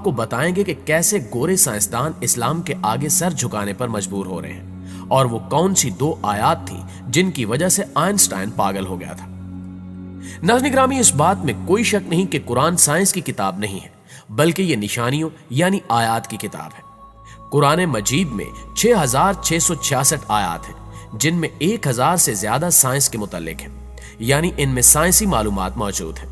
کو بتائیں گے کہ کیسے گورے سائنسدان اسلام کے آگے سر جھکانے پر مجبور ہو رہے ہیں، اور وہ کون سی 2 آیات تھی جن کی وجہ سے آئنسٹائن پاگل ہو گیا تھا۔ ناظرین گرامی، اس بات میں کوئی شک نہیں کہ قرآن سائنس کی کتاب نہیں ہے، بلکہ یہ نشانیوں یعنی آیات کی کتاب ہے۔ قرآن مجید میں 6666 آیات ہیں، جن میں 1000 سے زیادہ سائنس کے متعلق ہیں، یعنی ان میں سائنسی معلومات موجود ہیں۔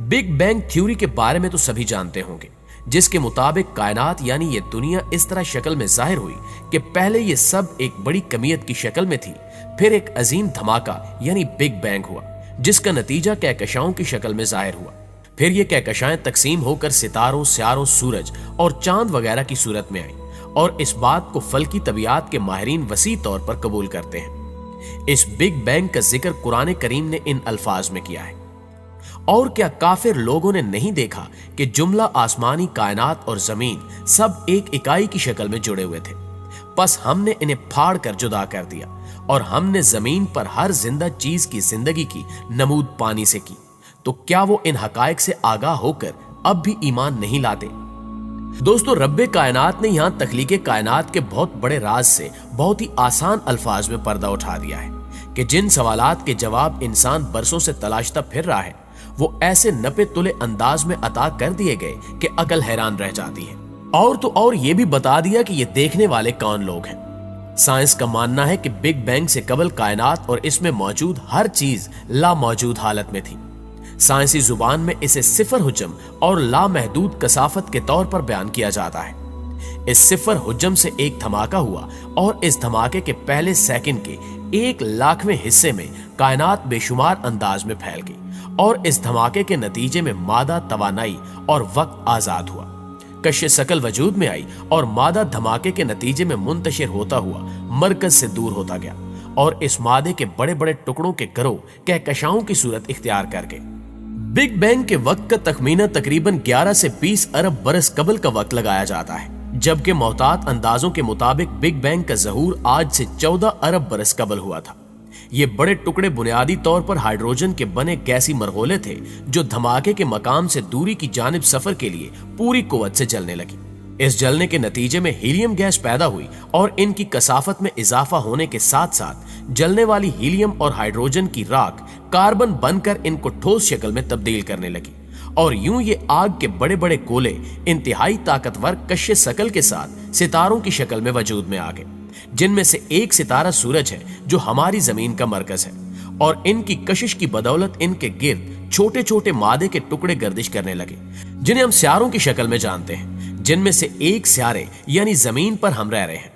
بگ بینگ تھیوری کے بارے میں تو سبھی جانتے ہوں گے، جس کے مطابق کائنات یعنی یہ دنیا اس طرح شکل میں ظاہر ہوئی کہ پہلے یہ سب ایک بڑی کمیت کی شکل میں تھی، پھر ایک عظیم دھماکہ یعنی بگ بینگ ہوا، جس کا نتیجہ کہکشاؤں کی شکل میں ظاہر ہوا۔ پھر یہ کہکشائیں تقسیم ہو کر ستاروں، سیاروں، سورج اور چاند وغیرہ کی صورت میں آئیں، اور اس بات کو فلکی طبیعت کے ماہرین وسیع طور پر قبول کرتے ہیں۔ اس بگ بینگ کا ذکر قرآن کریم نے ان الفاظ میں کیا ہے: اور کیا کافر لوگوں نے نہیں دیکھا کہ جملہ آسمانی کائنات اور زمین سب ایک اکائی کی شکل میں جڑے ہوئے تھے، پس ہم نے انہیں پھاڑ کر جدا کر دیا، اور ہم نے زمین پر ہر زندہ چیز کی زندگی کی نمود پانی سے کی، تو کیا وہ ان حقائق سے آگاہ ہو کر اب بھی ایمان نہیں لاتے؟ دوستو، رب کائنات نے یہاں تخلیق کائنات کے بہت بڑے راز سے بہت ہی آسان الفاظ میں پردہ اٹھا دیا ہے کہ جن سوالات کے جواب انسان برسوں سے تلاشتا پھر رہا ہے، وہ ایسے نپے تلے انداز میں عطا کر دیے گئے کہ عقل حیران رہ جاتی ہے۔ اور تو اور یہ بھی بتا دیا کہ یہ دیکھنے والے کون لوگ ہیں۔ سائنس کا ماننا ہے کہ بگ بینگ سے قبل کائنات اور اس میں موجود ہر چیز لاموجود حالت میں تھی۔ سائنسی زبان میں اسے صفر حجم اور لامحدود کثافت کے طور پر بیان کیا جاتا ہے۔ اس صفر حجم سے ایک دھماکہ ہوا، اور اس دھماکے کے پہلے سیکنڈ کے 1,00,000ویں حصے میں کائنات بے شمار انداز میں پھیل گئی، اور اس دھماکے کے نتیجے میں مادہ، توانائی اور وقت آزاد ہوا۔ کشش ثقل وجود میں آئی، اور مادہ دھماکے کے نتیجے میں منتشر ہوتا ہوا مرکز سے دور ہوتا گیا، اور اس مادے کے بڑے بڑے ٹکڑوں کے گروہ کہکشاؤں کی صورت اختیار کر گئے۔ بگ بینگ کے وقت کا تخمینہ تقریباً 11 سے 20 ارب برس قبل کا وقت لگایا جاتا ہے، جبکہ محتاط اندازوں کے مطابق بگ بینگ کا ظہور آج سے 14 ارب برس قبل ہوا تھا۔ یہ بڑے ٹکڑے بنیادی طور پر ہائیڈروجن کے بنے گیسی مرغولے تھے، جو دھماکے کے مقام سے دوری کی جانب سفر کے لیے پوری قوت سے جلنے لگی۔ اس جلنے کے نتیجے میں ہیلیم گیس پیدا ہوئی، اور ان کی کثافت میں اضافہ ہونے کے ساتھ ساتھ جلنے والی ہیلیم اور ہائیڈروجن کی راک کاربن بن کر ان کو ٹھوس شکل میں تبدیل کرنے لگی، اور یوں یہ آگ کے بڑے بڑے گولے انتہائی طاقتور کشش ثقل کے ساتھ ستاروں کی شکل میں وجود میں آ گئے، جن میں سے ایک ستارہ سورج ہے جو ہماری زمین کا مرکز ہے، اور ان کی کشش کی بدولت ان کے گرد چھوٹے چھوٹے مادے کے ٹکڑے گردش کرنے لگے، جنہیں ہم سیاروں کی شکل میں جانتے ہیں، جن میں سے ایک سیارے یعنی زمین پر ہم رہ رہے ہیں۔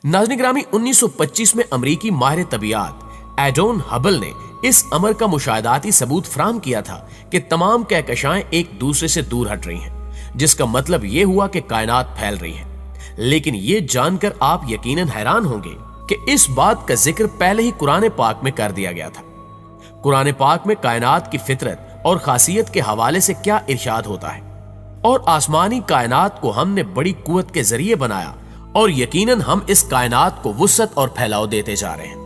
ناظرین گرامی، 1925 میں امریکی ماہر طبیعت ایڈون ہبل نے اس امر کا مشاہداتی ثبوت فراہم کیا تھا کہ تمام کہکشائیں ایک دوسرے سے دور ہٹ رہی ہیں، جس کا مطلب یہ ہوا کہ کائنات پھیل رہی ہے۔ لیکن یہ جان کر آپ یقیناً حیران ہوں گے کہ اس بات کا ذکر پہلے ہی قرآن پاک میں کر دیا گیا تھا۔ قرآن پاک میں کائنات کی فطرت اور خاصیت کے حوالے سے کیا ارشاد ہوتا ہے؟ اور آسمانی کائنات کو ہم نے بڑی قوت کے ذریعے بنایا، اور یقیناً ہم اس کائنات کو وسعت اور پھیلاؤ دیتے جا رہے ہیں۔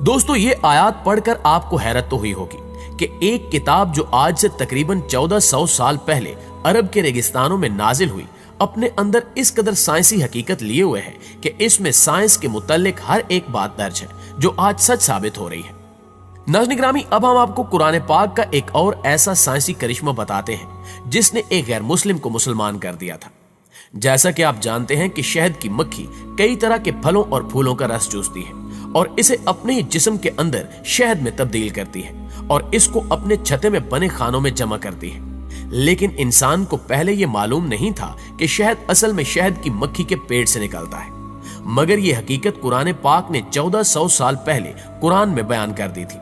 دوستو، یہ آیات پڑھ کر آپ کو حیرت تو ہوئی ہوگی کہ ایک کتاب جو آج سے تقریباً 1400 سال پہلے عرب کے ریگستانوں میں نازل ہوئی، اپنے اندر اس قدر سائنسی حقیقت لیے ہوئے ہے کہ اس میں سائنس کے متعلق ہر ایک بات درج ہے جو آج سچ ثابت ہو رہی ہے۔ ناظرین گرامی، اب ہم آپ کو قرآن پاک کا ایک اور ایسا سائنسی کرشمہ بتاتے ہیں جس نے ایک غیر مسلم کو مسلمان کر دیا تھا۔ جیسا کہ آپ جانتے ہیں کہ شہد کی مکھی کئی طرح کے پھلوں اور پھولوں کا رس چوستی ہے، اور اسے اپنے ہی جسم کے اندر شہد میں تبدیل کرتی ہے، اور اس کو اپنے چھتے میں بنے خانوں میں جمع کرتی ہے۔ لیکن انسان کو پہلے یہ معلوم نہیں تھا کہ شہد اصل میں شہد کی مکھی کے پیٹ سے نکلتا ہے، مگر یہ حقیقت قرآن پاک نے 1400 سال پہلے قرآن میں بیان کر دی تھی،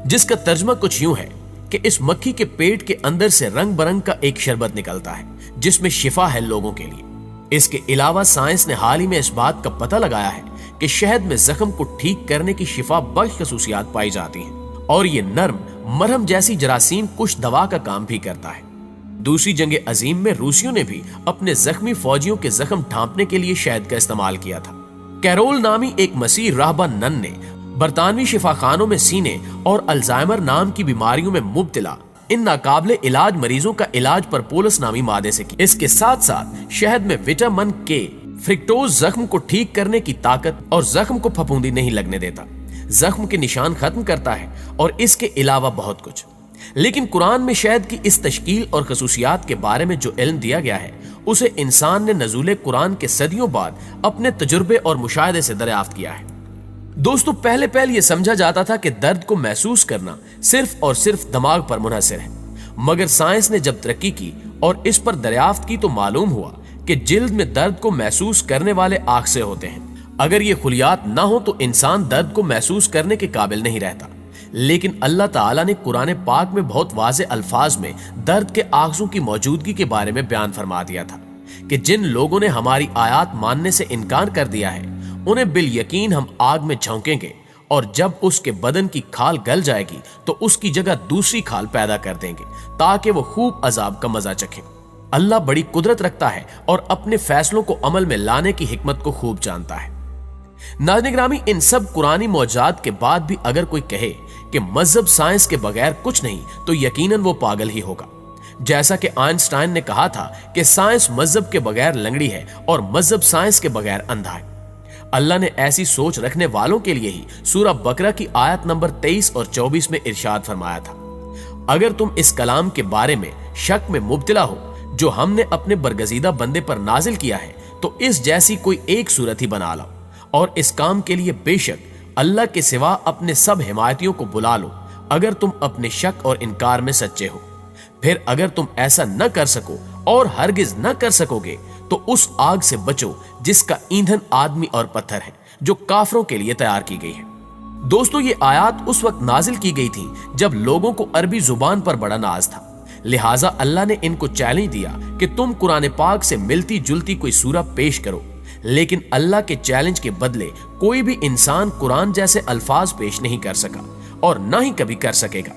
جس کا ترجمہ کچھ یوں ہے کہ اس مکھی کے پیٹ کے اندر سے رنگ برنگ کا ایک شربت نکلتا ہے جس میں شفا ہے لوگوں کے لیے۔ اس کے علاوہ سائنس نے حال ہی میں اس بات کا پتہ لگایا ہے کہ شہد میں زخم کو ٹھیک کرنے کی شفا بخش خصوصیات پائی جاتی ہیں، اور یہ نرم مرہم جیسی جراثیم کش دوا کا کام بھی کرتا ہے۔ دوسری جنگ عظیم میں روسیوں نے بھی اپنے زخمی فوجیوں کے زخم ڈھانپنے کے لیے شہد کا استعمال کیا تھا۔ کیرول نامی ایک مسیح راہبہ نن نے برطانوی شفاخانوں میں سینے اور الزائمر نام کی بیماریوں میں مبتلا ان ناقابل علاج مریضوں کا علاج پرپولس نامی مادے سے کی۔ اس کے ساتھ ساتھ شہد میں وٹامن کے فرکٹوز زخم کو ٹھیک کرنے کی طاقت اور زخم کو پھپھوندی نہیں لگنے دیتا، زخم کے نشان ختم کرتا ہے اور اس کے علاوہ بہت کچھ۔ لیکن قرآن میں شہد کی اس تشکیل اور خصوصیات کے بارے میں جو علم دیا گیا ہے اسے انسان نے نزول قرآن کے صدیوں بعد اپنے تجربے اور مشاہدے سے دریافت کیا ہے۔ دوستو، پہلے یہ سمجھا جاتا تھا کہ درد کو محسوس کرنا صرف اور صرف دماغ پر منحصر ہے، مگر سائنس نے جب ترقی کی اور اس پر دریافت کی تو معلوم ہوا کہ جلد میں درد کو محسوس کرنے والے آخذے ہوتے ہیں۔ اگر یہ خلیات نہ ہو تو انسان درد کو محسوس کرنے کے قابل نہیں رہتا، لیکن اللہ تعالیٰ نے قرآن پاک میں بہت واضح الفاظ میں درد کے آخذوں کی موجودگی کے بارے میں بیان فرما دیا تھا کہ جن لوگوں نے ہماری آیات ماننے سے انکار کر دیا ہے انہیں بالیقین ہم آگ میں جھونکیں گے، اور جب اس کے بدن کی کھال گل جائے گی تو اس کی جگہ دوسری کھال پیدا کر دیں گے تاکہ وہ خوب عذاب کا مزہ چکھیں۔ اللہ بڑی قدرت رکھتا ہے اور اپنے فیصلوں کو عمل میں لانے کی حکمت کو خوب جانتا ہے۔ ناظرین گرامی، ان سب قرآنی معجزات کے بعد بھی اگر کوئی کہے کہ مذہب سائنس کے بغیر کچھ نہیں تو یقیناً وہ پاگل ہی ہوگا۔ جیسا کہ آئنسٹائن نے کہا تھا کہ سائنس مذہب کے بغیر لنگڑی ہے اور مذہب سائنس کے بغیر اندھا ہے۔ اللہ نے ایسی سوچ رکھنے والوں کے لیے ہی سورہ بقرہ کی آیت نمبر 23 اور 24 میں ارشاد فرمایا تھا، اگر تم اس کلام کے بارے میں شک میں مبتلا ہو جو ہم نے اپنے برگزیدہ بندے پر نازل کیا ہے تو اس جیسی کوئی ایک صورت ہی بنا لاؤ، اور اس کام کے لیے بے شک اللہ کے سوا اپنے سب حمایتیوں کو بلا لو اگر تم اپنے شک اور انکار میں سچے ہو۔ پھر اگر تم ایسا نہ کر سکو اور ہرگز نہ کر سکو گے تو اس آگ سے بچو جس کا ایندھن آدمی اور پتھر ہے، جو کافروں کے لیے تیار کی گئی ہے۔ دوستو، یہ آیات اس وقت نازل کی گئی تھی جب لوگوں کو عربی زبان پر بڑا ناز تھا، لہٰذا اللہ نے ان کو چیلنج دیا کہ تم قرآن پاک سے ملتی جلتی کوئی سورہ پیش کرو، لیکن اللہ کے چیلنج کے بدلے کوئی بھی انسان قرآن جیسے الفاظ پیش نہیں کر سکا اور نہ ہی کبھی کر سکے گا،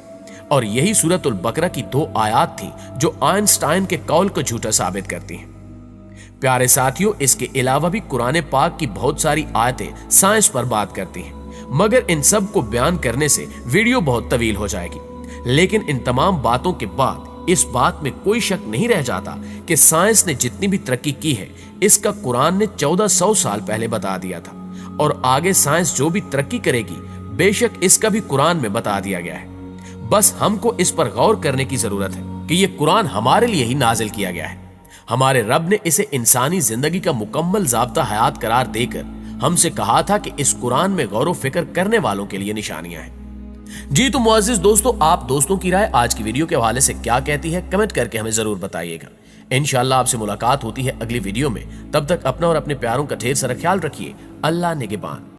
اور یہی سورۃ البقرہ کی 2 آیات تھی جو آئنسٹائن کے قول کو جھوٹا ثابت کرتی ہیں۔ پیارے ساتھیوں، اس کے علاوہ بھی قرآن پاک کی بہت ساری آیتیں سائنس پر بات کرتی ہیں، مگر ان سب کو بیان کرنے سے ویڈیو بہت طویل ہو جائے گی۔ لیکن ان تمام باتوں کے بعد اس بات میں کوئی شک نہیں رہ جاتا کہ سائنس نے جتنی بھی ترقی کی ہے اس کا قرآن نے 1400 سال پہلے بتا دیا تھا، اور آگے سائنس جو بھی ترقی کرے گی بے شک اس کا بھی قرآن میں بتا دیا گیا ہے۔ بس ہم کو اس پر غور کرنے کی ضرورت ہے کہ یہ قرآن ہمارے لیے ہی نازل کیا گیا ہے۔ ہمارے رب نے اسے انسانی زندگی کا مکمل ضابطہ حیات قرار دے کر ہم سے کہا تھا کہ اس قرآن میں غور و فکر کرنے والوں کے لیے نشانیاں ہیں۔ جی تو معزز دوستو، آپ دوستوں کی رائے آج کی ویڈیو کے حوالے سے کیا کہتی ہے کمنٹ کر کے ہمیں ضرور بتائیے گا۔ انشاءاللہ آپ سے ملاقات ہوتی ہے اگلی ویڈیو میں، تب تک اپنا اور اپنے پیاروں کا ڈھیر سارا خیال رکھیے۔ اللہ نگہبان۔